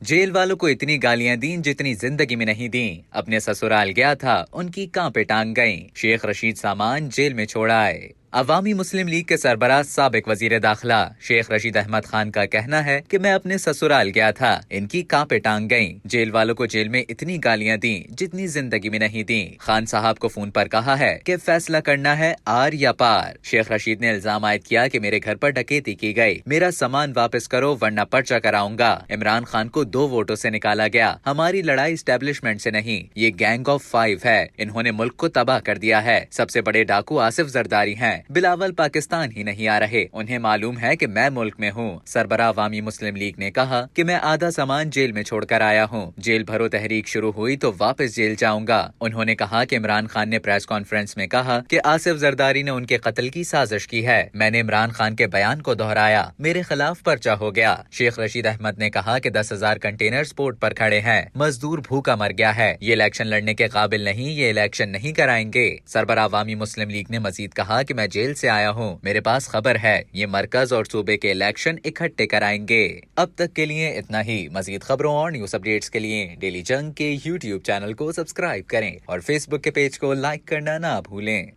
Jail वालों को इतनी गालियां दी जितनी जिंदगी में नहीं दी। अपने ससुराल गया था, उनकी कांपे टांग गईं। शेख रशीद सामान जेल में छोड़ा आए। अवामी मुस्लिम लीग के सरबराह साबिक वजीर दाखिला शेख रशीद अहमद खान का कहना है कि मैं अपने ससुराल गया था, इनकी कांपे टांग गईं। जेल वालों को जेल में इतनी गालियां दी जितनी जिंदगी में नहीं दी। खान साहब को फोन पर कहा है कि फैसला करना है आर या पार। शेख रशीद ने इल्जाम आयद किया कि मेरे घर पर डकैती की गई, मेरा सामान वापस करो वरना पर्चा कराऊंगा। इमरान खान को 2 वोटों से निकाला गया। हमारी लड़ाई इस्टेब्लिशमेंट से नहीं, ये गैंग ऑफ 5 है। इन्होंने मुल्क को तबाह कर दिया है। सबसे बड़े डाकू आसिफ जरदारी हैं। बिलावल पाकिस्तान ही नहीं आ रहे, उन्हें मालूम है कि मैं मुल्क में हूँ। सरबराह अवामी मुस्लिम लीग ने कहा कि मैं आधा सामान जेल में छोड़कर आया हूँ। जेल भरो तहरीक शुरू हुई तो वापस जेल जाऊंगा। उन्होंने कहा कि इमरान खान ने प्रेस कॉन्फ्रेंस में कहा कि आसिफ जरदारी ने उनके कत्ल की साजिश की है। मैंने इमरान खान के बयान को दोहराया, मेरे खिलाफ पर्चा हो गया। शेख रशीद अहमद ने कहा कि 10,000 कंटेनर पोर्ट पर खड़े हैं, मजदूर भूखा मर गया है, ये इलेक्शन लड़ने के काबिल नहीं, ये इलेक्शन नहीं कराएंगे। सरबराह अवामी मुस्लिम लीग ने मजीद कहा कि मैं जेल से आया हूँ, मेरे पास खबर है, ये मरकज और सूबे के इलेक्शन इकट्ठे कराएंगे। अब तक के लिए इतना ही। मजीद खबरों और न्यूज अपडेट्स के लिए डेली जंग के YouTube चैनल को सब्सक्राइब करें और Facebook के पेज को लाइक करना ना भूलें।